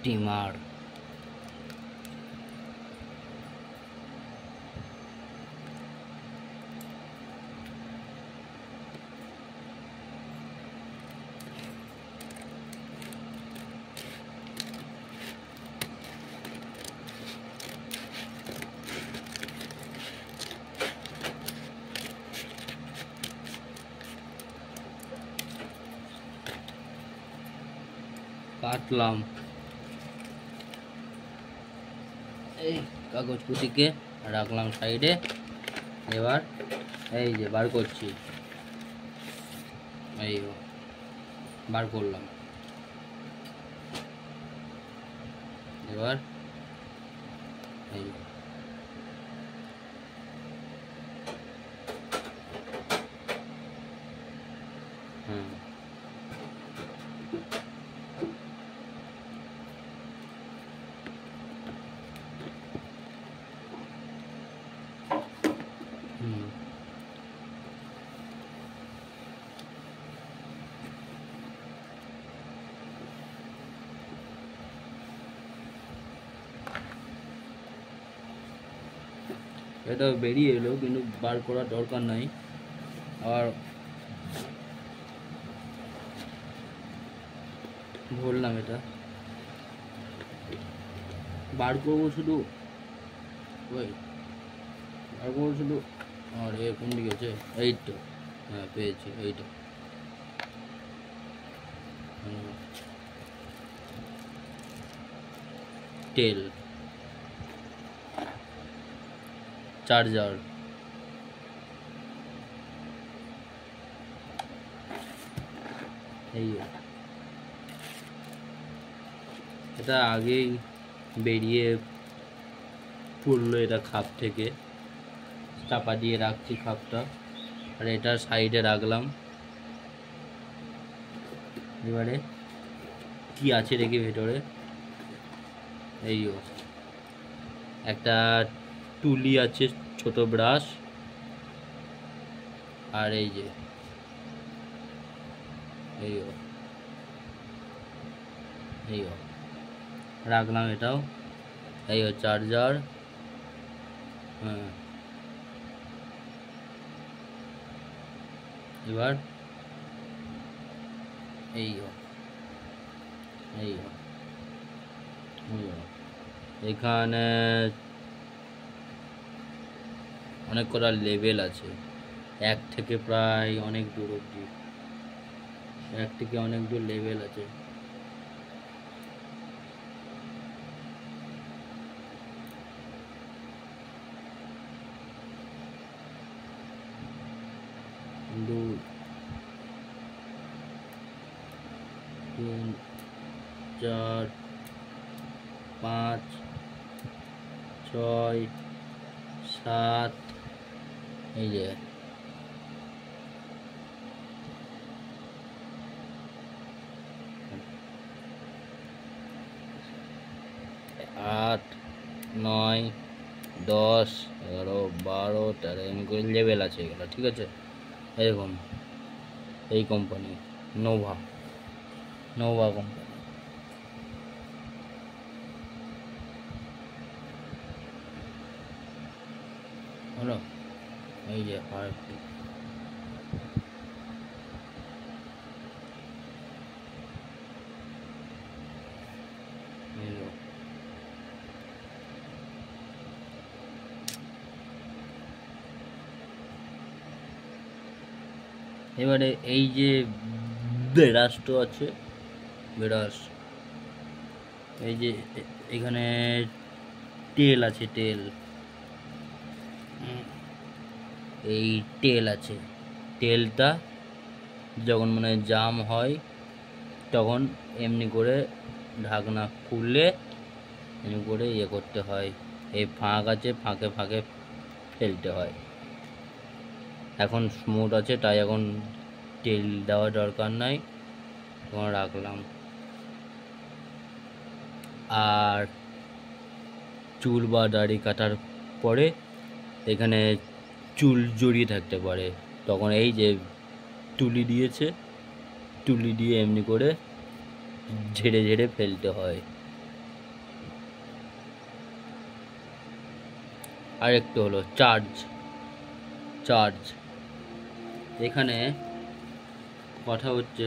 টিমার কাটলাম এই কাগজ কুচিকে রাখলাম সাইডে। এবার এই যে বার করছি, এই বার করলাম। এবার এই এটা বেরিয়ে এলো, কিন্তু বার করার দরকার নাই। আর বললাম এটা বার করবো শুধু, ওই বার করবো শুধু। আর এ কোন দিকে আছে? এই তো, হ্যাঁ পেয়েছি, এইটা। টেল, চার্জার, এই এটা আগেই বেরিয়ে পড়লো এটা খাপ থেকে, চাপা দিয়ে রাখছি খাপটা। আর এটা সাইডে রাখলাম। এবারে কি আছে দেখি ভেতরে। এই একটা টুলি আছে, ছোট ব্রাশ, আর এই যে এই রাখলাম এটাও। এই চার্জার, হ্যাঁ। এবার এই এখানে অনেক কটা লেভেল আছে, এক থেকে প্রায় অনেক দূর অবধি, এক থেকে অনেক দূর লেভেল আছে। দুই, তিন, চার, পাঁচ, ছয়, সাত, এই যে আট, নয়, 10, 11, 12, 13 এমনি করে লেভেল আছে এগুলো, ঠিক আছে। এরকম এই কোম্পানি নোভা কোম্পানি। হলো এই যে আরেকটি, এবারে এই যে ব্রাশটা আছে, ব্রাশ, এই যে এখানে তেল আছে, তেল, এই তেল আছে। তেলটা যখন মানে জাম হয় তখন এমনি করে ঢাকনা খুললে এমনি করে ইয়ে করতে হয়, এই ফাঁক আছে, ফাঁকে ফাঁকে ফেলতে হয়। এখন স্মুথ আছে তাই এখন তেল দেওয়ার দরকার নাই, এখন রাখলাম। আর চুল বা দাড়ি কাটার পরে এখানে চুল জড়িয়ে থাকতে পারে, তখন এই যে তুলি দিয়ে এমনি করে ঝেড়ে ঝেড়ে ফেলতে হয়। আর একটু হলো চার্জ। এখানে কথা হচ্ছে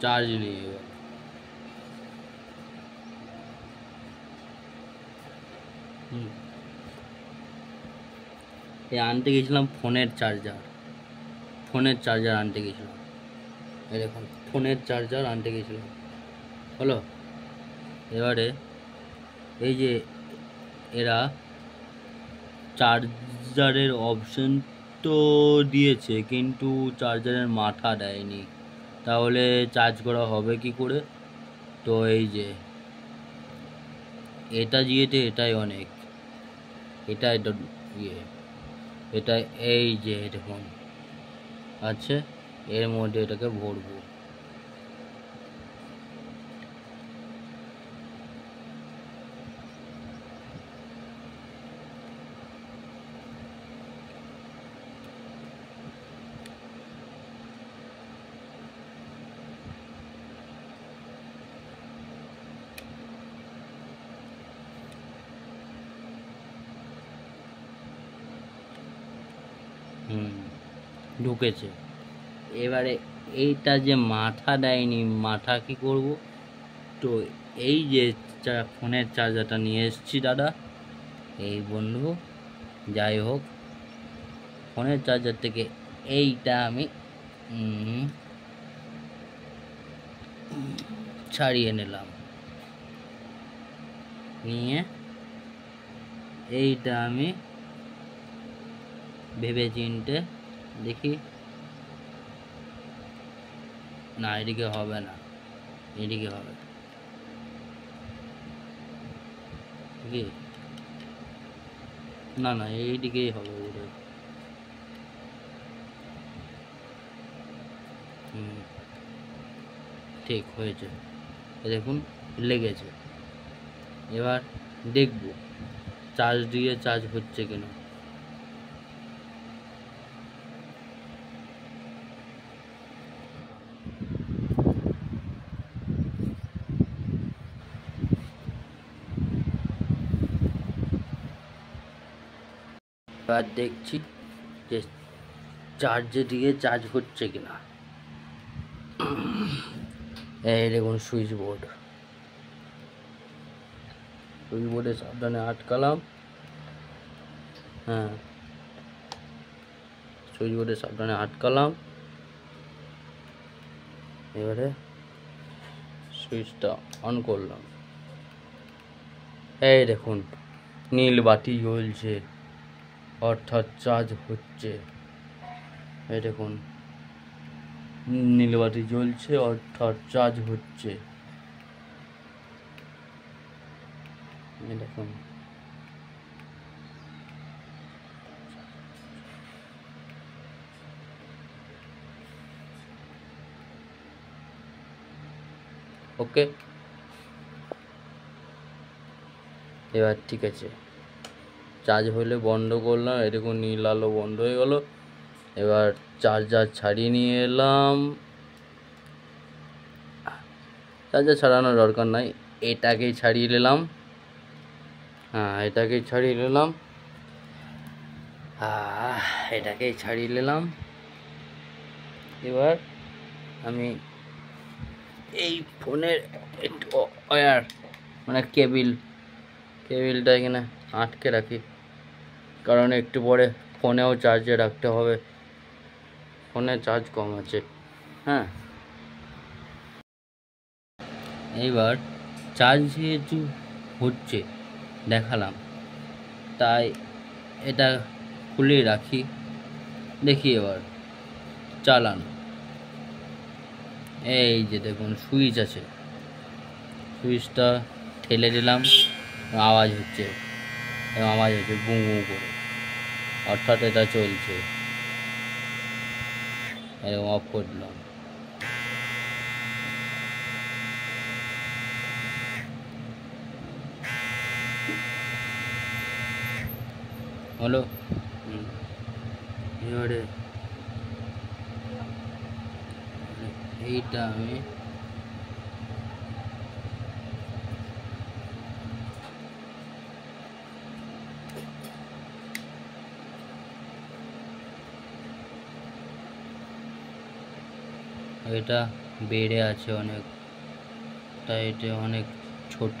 চার্জ নিয়ে। আনতে গেছিলাম ফোনের চার্জার আনতে গেছিলাম। এই দেখুন ফোনের চার্জার আনতে গেছিলাম হলো। এবারে এই যে এরা চার্জারের অপশন তো দিয়েছে, কিন্তু চার্জারের মাথা দেয়নি, তাহলে চার্জ করা হবে কি করে? তো এই যে এটা দিয়েছে, এটাই অনেক, এটাই ইয়ে, এটা এই যে দেখুন আছে, এর মধ্যে এটাকে ভরবো। ঢুকেছে। এবারে এইটা যে মাথা দেয়নি, মাথা কি করব? তো এই যে ফোনের চার্জারটা নিয়ে এসেছি দাদা, এই বন্ধু, যাই হোক ফোনের চার্জার থেকে এইটা আমি ছাড়িয়ে নিলাম, নিয়ে এইটা আমি ভেবে চিনতে দেখি, না এদিকে হবে না, এদিকে হবে কি না, না এইদিকেই হবে ওরে। ঠিক হয়েছে, দেখুন লেগেছে। এবার দেখব চার্জ দিয়ে চার্জ হচ্ছে কিনা। এবার দেখছি যে চার্জ দিয়ে চার্জ হচ্ছে কিনা। এই দেখুন সুইচ বোর্ডে সাবধানে আটকালাম। হ্যাঁ, সুইচ বোর্ডে সাবধানে আটকালাম। এবারে সুইচটা অন করলাম, এই দেখুন নীল বাতি জ্বলছে, অর্থাৎ চার্জ হচ্ছে। এই দেখুন নীল বাতি জ্বলছে, অর্থাৎ চার্জ হচ্ছে। দেখুন ওকে, এবার ঠিক আছে, চার্জ হলে বন্ধ করলাম। এই দেখুন নীল আলো বন্ধ হয়ে গেল। এবার চার্জার ছাড়িয়ে নিয়ে এলাম। চার্জার ছাড়ানোর দরকার নাই, এটাকেই ছাড়িয়ে নিলাম। হ্যাঁ, এটাকেই ছাড়িয়ে নিলাম। এবার আমি এই ফোনের ওয়্যার মানে কেবিলটা এখানে আটকে রাখি, কারণ একটু পরে ফোনেও চার্জে রাখতে হবে, ফোনে চার্জ কম আছে। হ্যাঁ, এইবার চার্জ যেহেতু হচ্ছে দেখালাম, তাই এটা খুলে রাখি, দেখি এবার চালানো। এই যে দেখুন সুইচ আছে, সুইচটা ঠেলে দিলাম, আওয়াজ হচ্ছে বুঁ বুঁ করে, অর্থাৎ এটা চলছে। এরকম অফ করে দিলাম। হলো। এবারে এইটা আমি এটা বেড়ে আছে অনেক, তাই এটা অনেক ছোট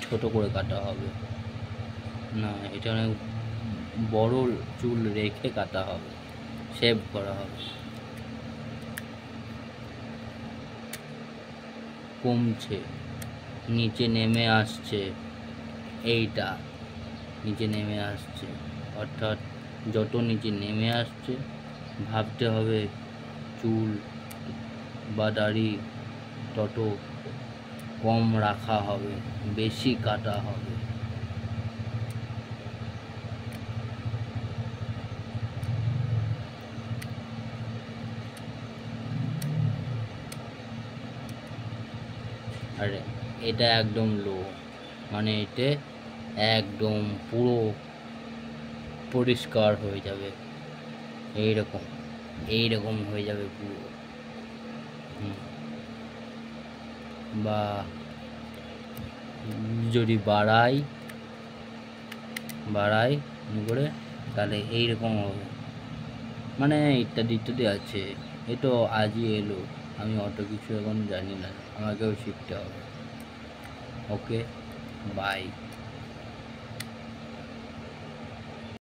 ছোট করে কাটা হবে না, এটা অনেক বড় চুল রেখে কাটা হবে, শেভ করা হবে। কমছে, নিচে নেমে আসছে, এইটা নিচে নেমে আসছে, অর্থাৎ যত নিচে নেমে আসছে ভাবতে হবে চুল বা দাড়ি তত কম রাখা হবে, বেশি কাটা হবে। আর এটা একদম লো, মানে এতে একদম পুরো পরিষ্কার হয়ে যাবে, এইরকম এইরকম হয়ে যাবে পুরো। বা যদি বাড়াই করে তাহলে এইরকম হবে, মানে ইত্যাদি ইত্যাদি আছে। এ তো আজই এলো, আমি অত কিছু এখন জানি না, আমাকেও শিখতে হবে। ওকে, বাই।